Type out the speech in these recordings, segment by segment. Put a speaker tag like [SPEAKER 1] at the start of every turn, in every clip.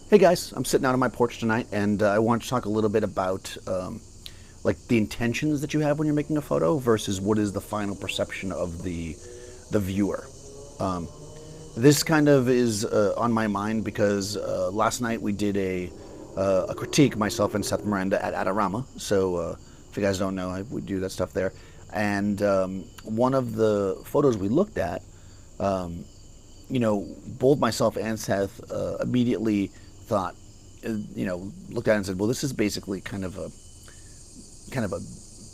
[SPEAKER 1] Hey guys, I'm sitting out on my porch tonight, and I want to talk a little bit about like the intentions that you have when you're making a photo versus what is the final perception of the viewer. Um, this kind of is on my mind because last night we did a critique, myself and Seth Miranda at Adorama. So if you guys don't know, we do that stuff there. And one of the photos we looked at, um, both myself and Seth immediately thought, looked at it and said, "Well, this is basically kind of a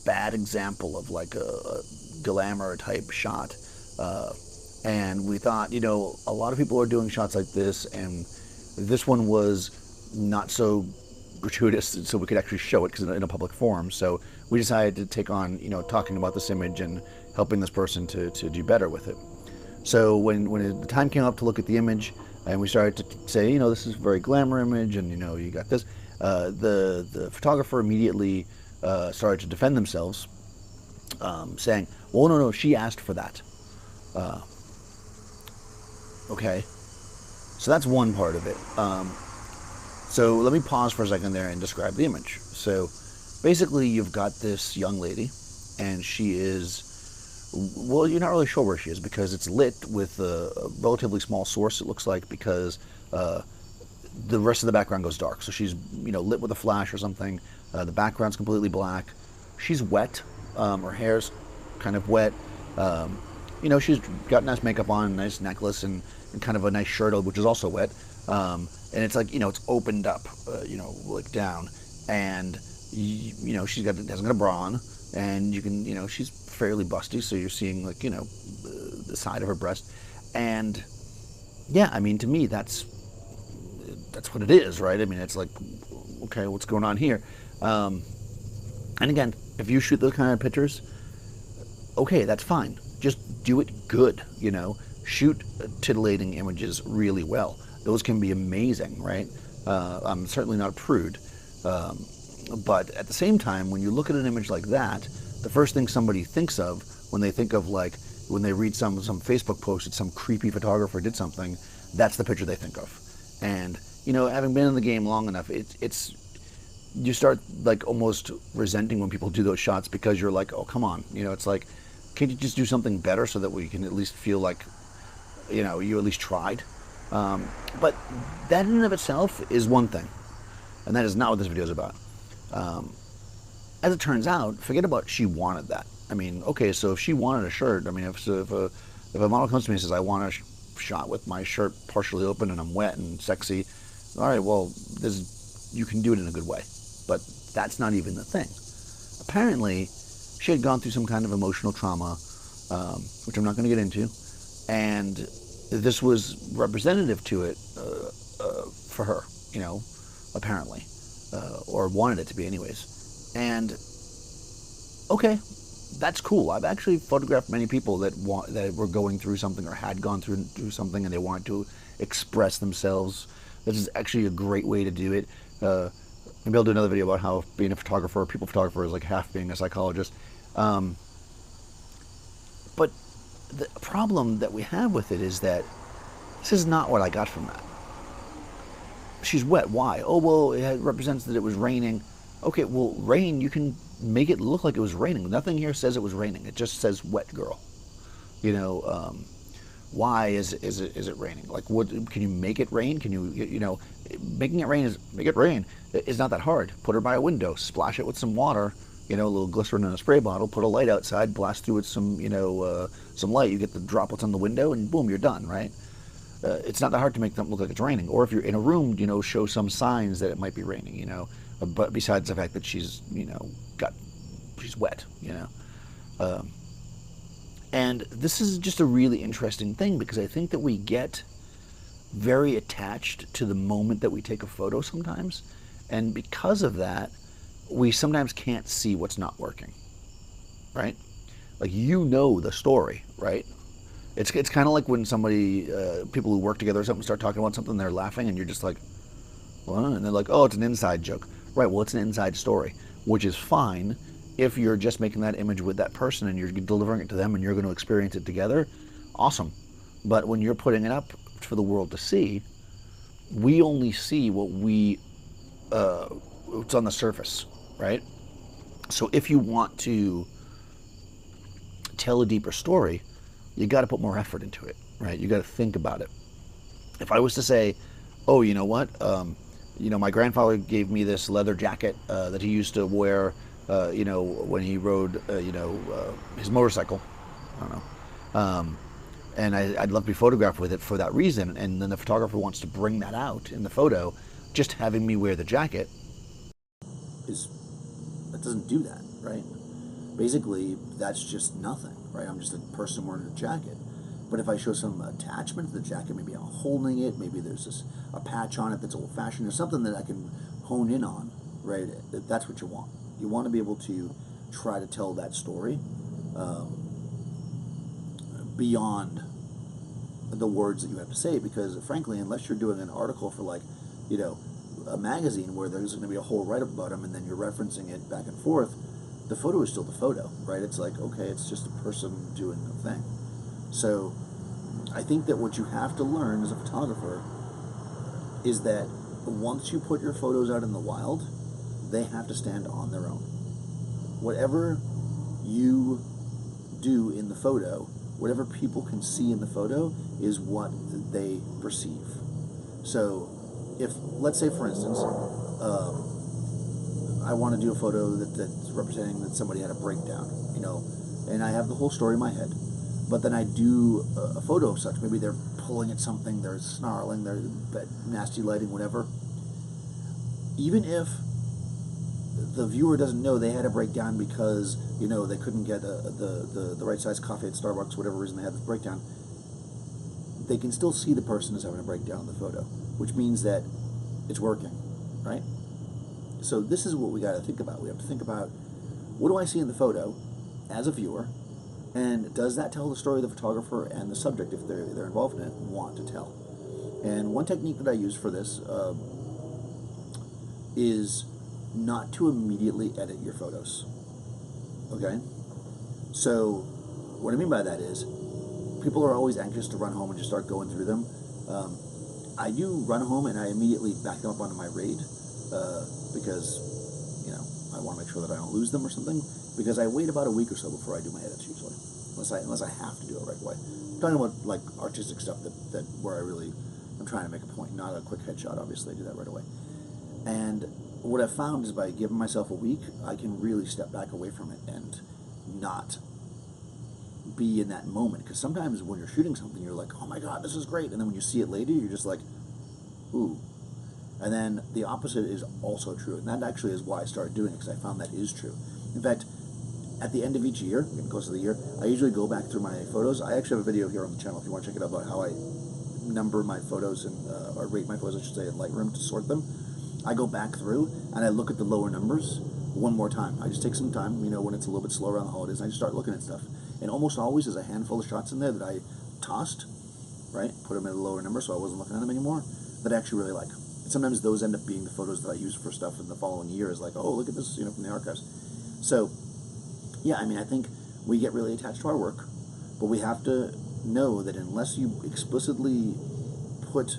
[SPEAKER 1] bad example of like a glamour type shot." And we thought, a lot of people are doing shots like this, and this one was not so gratuitous, so we could actually show it because in a public forum. So we decided to take on, talking about this image and helping this person to do better with it. So when the time came up to look at the image, and we started to say, this is a very glamour image, and you got this, the photographer immediately started to defend themselves, saying, "Well, no, she asked for that." Uh, okay, so that's one part of it. So let me pause for a second there and describe the image. So basically, you've got this young lady, and she is, well, you're not really sure where she is because it's lit with a relatively small source, it looks like, because uh, the rest of the background goes dark. So she's, lit with a flash or something. The background's completely black. She's wet. Her hair's kind of wet. Um, she's got nice makeup on, a nice necklace, and kind of a nice shirt, which is also wet. And it's like, it's opened up, like down. And, she's hasn't got a bra on. And you can, she's fairly busty, so you're seeing like, the side of her breast. And yeah, I mean, to me, that's what it is, right? I mean, it's like, okay, what's going on here? And again, if you shoot those kind of pictures, okay, that's fine. Just do it good, Shoot titillating images really well. Those can be amazing, right? I'm certainly not a prude. But at the same time, when you look at an image like that, the first thing somebody thinks of when they think of like, when they read some Facebook post that some creepy photographer did something, that's the picture they think of. And, having been in the game long enough, it's you start like almost resenting when people do those shots because you're like, oh, come on. It's like, can't you just do something better so that we can at least feel like, you at least tried? But that in and of itself is one thing. And that is not what this video is about. As it turns out, forget about she wanted that. I mean, okay, so if she wanted a shirt, I mean, if a model comes to me and says, I want a shot with my shirt partially open and I'm wet and sexy, all right, well, you can do it in a good way. But that's not even the thing. Apparently, she had gone through some kind of emotional trauma, which I'm not going to get into, and this was representative to it for her, apparently, or wanted it to be anyways. And okay, that's cool. I've actually photographed many people that were going through something or had gone through something, and they wanted to express themselves. This is actually a great way to do it. Maybe I'll do another video about how being a photographer, a people photographer, is like half being a psychologist. But the problem that we have with it is that this is not what I got from that. She's wet. Why? Oh, well, it represents that it was raining. Okay, well, rain, you can make it look like it was raining. Nothing here says it was raining. It just says wet girl. Why is it raining? Like, what can you make it rain? Can you making it rain make it rain? It's not that hard. Put her by a window, splash it with some water, a little glycerin in a spray bottle, put a light outside, blast through with some light. You get the droplets on the window, and boom, you're done, right? It's not that hard to make them look like it's raining. Or if you're in a room, show some signs that it might be raining, But besides the fact that she's wet, And this is just a really interesting thing because I think that we get very attached to the moment that we take a photo sometimes. And because of that, we sometimes can't see what's not working, right? Like, the story, right? It's kind of like when somebody, people who work together or something start talking about something, they're laughing, and you're just like, what? And they're like, oh, it's an inside joke. Right, well, it's an inside story, which is fine if you're just making that image with that person and you're delivering it to them and you're going to experience it together. Awesome. But when you're putting it up for the world to see, we only see what's on the surface, right? So if you want to tell a deeper story, you got to put more effort into it, right? You got to think about it. If I was to say, oh, you know what, my grandfather gave me this leather jacket that he used to wear, when he rode, his motorcycle. I don't know. And I'd love to be photographed with it for that reason. And then the photographer wants to bring that out in the photo. Just having me wear the jacket is that doesn't do that, right? Basically, that's just nothing, right? I'm just a person wearing a jacket. But if I show some attachment to the jacket, maybe I'm holding it, maybe there's a patch on it that's old-fashioned, there's something that I can hone in on, right? That's what you want. You want to be able to try to tell that story beyond the words that you have to say, because frankly, unless you're doing an article for a magazine where there's going to be a whole write-up about them and then you're referencing it back and forth, the photo is still the photo, right? It's like, okay, it's just a person doing a thing. So I think that what you have to learn as a photographer is that once you put your photos out in the wild, they have to stand on their own. Whatever you do in the photo, whatever people can see in the photo is what they perceive. So if, let's say for instance, I want to do a photo that's representing that somebody had a breakdown, and I have the whole story in my head, but then I do a photo of such. Maybe they're pulling at something, they're snarling, they're nasty lighting, whatever. Even if the viewer doesn't know they had a breakdown because they couldn't get the right size coffee at Starbucks, whatever reason they had this breakdown, they can still see the person as having a breakdown in the photo, which means that it's working, right? So this is what we got to think about. We have to think about, what do I see in the photo as a viewer, and does that tell the story the photographer and the subject, if they're involved in it, want to tell? And one technique that I use for this is not to immediately edit your photos. Okay? So what I mean by that is, people are always anxious to run home and just start going through them. I do run home and I immediately back them up onto my RAID because I want to make sure that I don't lose them or something, because I wait about a week or so before I do my edits usually, unless I have to do it right away. I'm talking about like artistic stuff that where I'm trying to make a point, not a quick headshot. Obviously I do that right away. And what I've found is, by giving myself a week, I can really step back away from it and not be in that moment. Because sometimes when you're shooting something, you're like, oh my god, this is great, and then when you see it later, you're just like, ooh. And then the opposite is also true, and that actually is why I started doing it, because I found that is true. In fact, at the end of each year, getting close to the year, I usually go back through my photos. I actually have a video here on the channel if you want to check it out, about how I number my photos and or rate my photos, I should say, in Lightroom to sort them. I go back through and I look at the lower numbers one more time. I just take some time, when it's a little bit slow around the holidays, and I just start looking at stuff. And almost always there's a handful of shots in there that I tossed, right? Put them at a lower number so I wasn't looking at them anymore, that I actually really like. And sometimes those end up being the photos that I use for stuff in the following year. Is like, oh, look at this, from the archives. So, yeah, I think we get really attached to our work, but we have to know that unless you explicitly put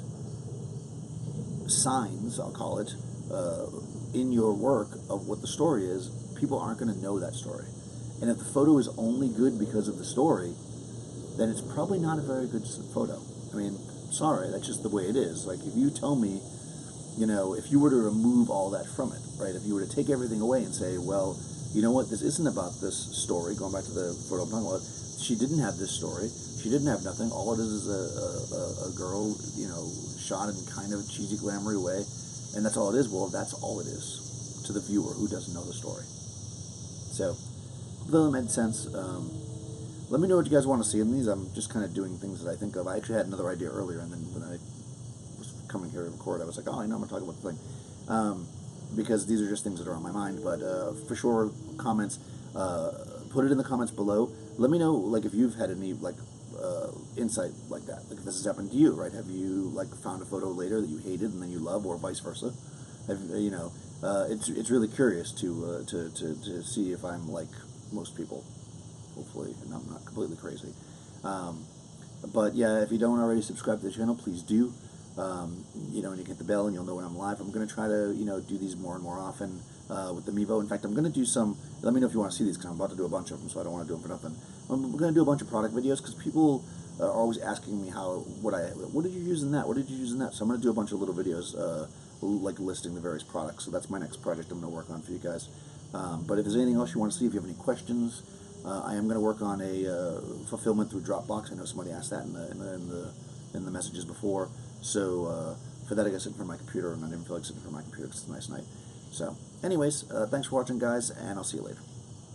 [SPEAKER 1] signs, I'll call it, in your work of what the story is, people aren't going to know that story. And if the photo is only good because of the story, then it's probably not a very good photo. Sorry, that's just the way it is. Like, if you tell me, if you were to remove all that from it, right? If you were to take everything away and say, well, you know what, this isn't about this story, going back to the photo I'm talking about, she didn't have this story, she didn't have nothing, all it is a girl, shot in kind of a cheesy, glamoury way, and that's all it is. Well, that's all it is to the viewer who doesn't know the story. So, hopefully that made sense. Let me know what you guys want to see in these. I'm just kind of doing things that I think of. I actually had another idea earlier, and then when I was coming here to record, I was like, oh, I know I'm going to talk about the thing. Because these are just things that are on my mind. But for sure, comments, put it in the comments below. Let me know, like, if you've had any, like, insight like that. Like, if this has happened to you, right? Have you, like, found a photo later that you hated and then you love, or vice versa? It's really curious to see if I'm like most people, hopefully, and I'm not completely crazy. But yeah, if you don't already subscribe to the channel, please do. you know, and you get the bell and you'll know when I'm live. I'm going to try to, you know, do these more and more often with the Mevo. In fact, I'm going to do some, let me know if you want to see these because I'm about to do a bunch of them, so I don't want to do them for nothing. I'm going to do a bunch of product videos because people are always asking me what did you use in that? What did you use in that? So I'm going to do a bunch of little videos like listing the various products. So that's my next project I'm going to work on for you guys. But if there's anything else you want to see, if you have any questions, I am going to work on a fulfillment through Dropbox. I know somebody asked that in the messages before. So for that, I got to sit in front of my computer, and I didn't feel like sitting in front of my computer because it's a nice night. So anyways, thanks for watching, guys, and I'll see you later.